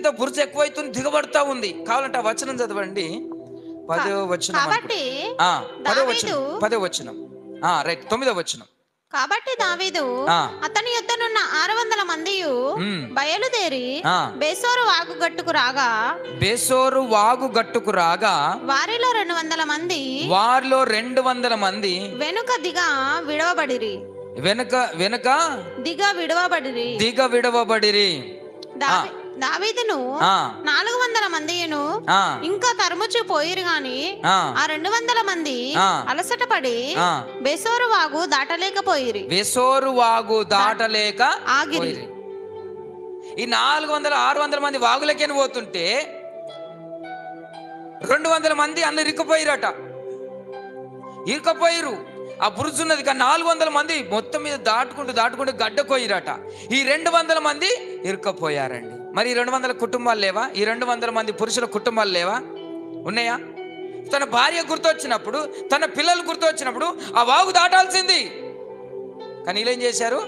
కింద బురద ఎక్కువైతుంది, దిగబడతా ఉంది. కావాలంటే ఆ వచనం చదవండి, 10వ వచనం. కాబట్టి 10వ వచనం, 10వ వచనం, రైట్, 9వ వచనం. కాబట్టి దావీదు ఆ, అతని యొద్దనున్న 600 మందియు ఉమ్, బయలుదేరి ఆ, బేసోరు వాగు గట్టుకు రాగా, బేసోరు వాగు గట్టుకు రాగా వారిలో 200 మంది వారిలో 200 మంది వెనుక విడవబడిరి వెనుక వెనుక దిగ విడవబడిరి. దిగ విడవబడిరి. దావీదును ఆ, 400 మందియును ఆ, ఇంకా తరుముచు పోయిరు గాని ఆ, ఆ 200 మంది ఆ, అలసట పడి ఆ, బేసోరు వాగు దాటలేకపోయిరి. బేసోరు వాగు దాటలేక ఆగిరి. పోయిరి. ఈ 400 600 మంది వాగులకేని పోతుంటే 200 మంది అందులో ఇరుక్కుపోయిరట. ఇరుకపోయిరు. ఆ బురుజు ఉన్నది కానీ 400 మంది మొత్తం మీద దాటుకుంటూ గడ్డకోయిరట. ఈ 200 మంది ఇరుక్కపోయారండి. మరి ఈ 200 కుటుంబాలు లేవా? ఈ 200 మంది పురుషుల కుటుంబాలు లేవా? ఉన్నాయా? తన భార్య గుర్తొచ్చినప్పుడు, తన పిల్లలు గుర్తొచ్చినప్పుడు ఆ వాగు దాటాల్సింది. కానీ వీళ్ళేం చేశారు?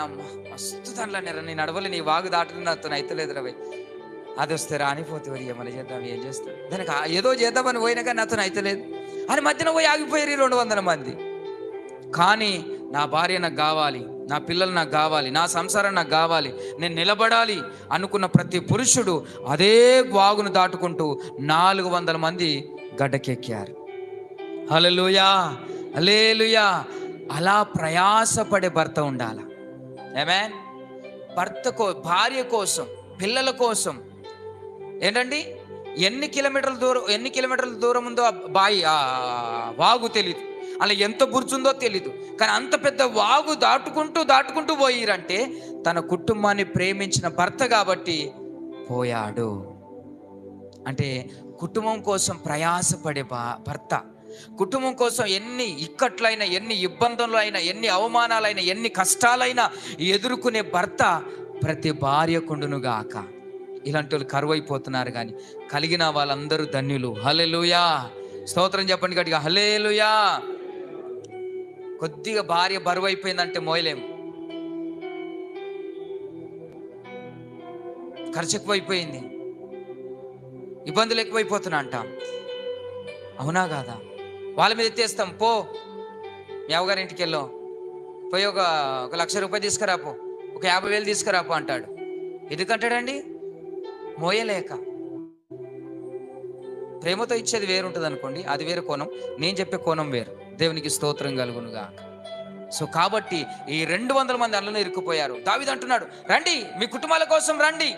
అమ్మ మస్తు దాంట్లో నేను నడవలే, నీ వాగు దాటుకుని నాతో అయితలేదు రవి, అది వస్తే రానిపోతే మళ్ళీ చేద్దాం, ఏం చేస్తాం, దానికి ఏదో చేద్దామని పోయినా కానీ నాతో అయితలేదు అని మధ్యన పోయి ఆగిపోయారు 200 మంది. కానీ నా భార్య నాకు కావాలి, నా పిల్లలు నాకు కావాలి, నా సంసారం నాకు కావాలి, నేను నిలబడాలి అనుకున్న ప్రతి పురుషుడు అదే వాగును దాటుకుంటూ 400 మంది గడ్డకెక్కారు. హల్లెలూయా, హల్లెలూయా. అలా ప్రయాసపడే భర్త ఉండాలి. ఆమేన్. భార్య కోసం, పిల్లల కోసం ఏంటండి, ఎన్ని కిలోమీటర్ల దూరం ఉందో వాగు తెలీదు, అలా ఎంత బుర్చుందో తెలీదు. కానీ అంత పెద్ద వాగు దాటుకుంటూ పోయిరంటే తన కుటుంబాన్ని ప్రేమించిన భర్త కాబట్టి పోయాడు. అంటే కుటుంబం కోసం ప్రయాసపడే భర్త, కుటుంబం కోసం ఎన్ని ఇక్కట్లైనా, ఎన్ని ఇబ్బందులు అయినా, ఎన్ని అవమానాలైనా, ఎన్ని కష్టాలైనా ఎదుర్కొనే భర్త ప్రతి భార్యకుండునుగాక. ఇలాంటి వాళ్ళు కరువైపోతున్నారు, కానీ కలిగిన వాళ్ళందరూ ధన్యులు. హల్లెలూయా, స్తోత్రం చెప్పండి గట్టిగా, హల్లెలూయా. కొద్దిగా భార్య బరువు అయిపోయిందంటే మోయలేము, ఖర్చు ఎక్కువైపోయింది, ఇబ్బందులు ఎక్కువైపోతున్నా అంటాం. అవునా కాదా? వాళ్ళ మీద ఎత్తేస్తాం. పో మీ అవ్వగారింటికి వెళ్ళో, పోయి ఒక 1,00,000 రూపాయలు తీసుకురాపో, ఒక 50,000 తీసుకురాపో అంటాడు. ఎందుకంటాడండి? మోయలేక. ప్రేమతో ఇచ్చేది వేరుంటుంది అనుకోండి, అది వేరే కోణం, నేను చెప్పే కోణం వేరు. దేవునికి స్తోత్రం కలుగునుగా. సో కాబట్టి ఈ 200 మంది అందులో ఇరుక్కుపోయారు. దావీదు అంటున్నాడు, రండి, మీ కుటుంబాల కోసం రండి.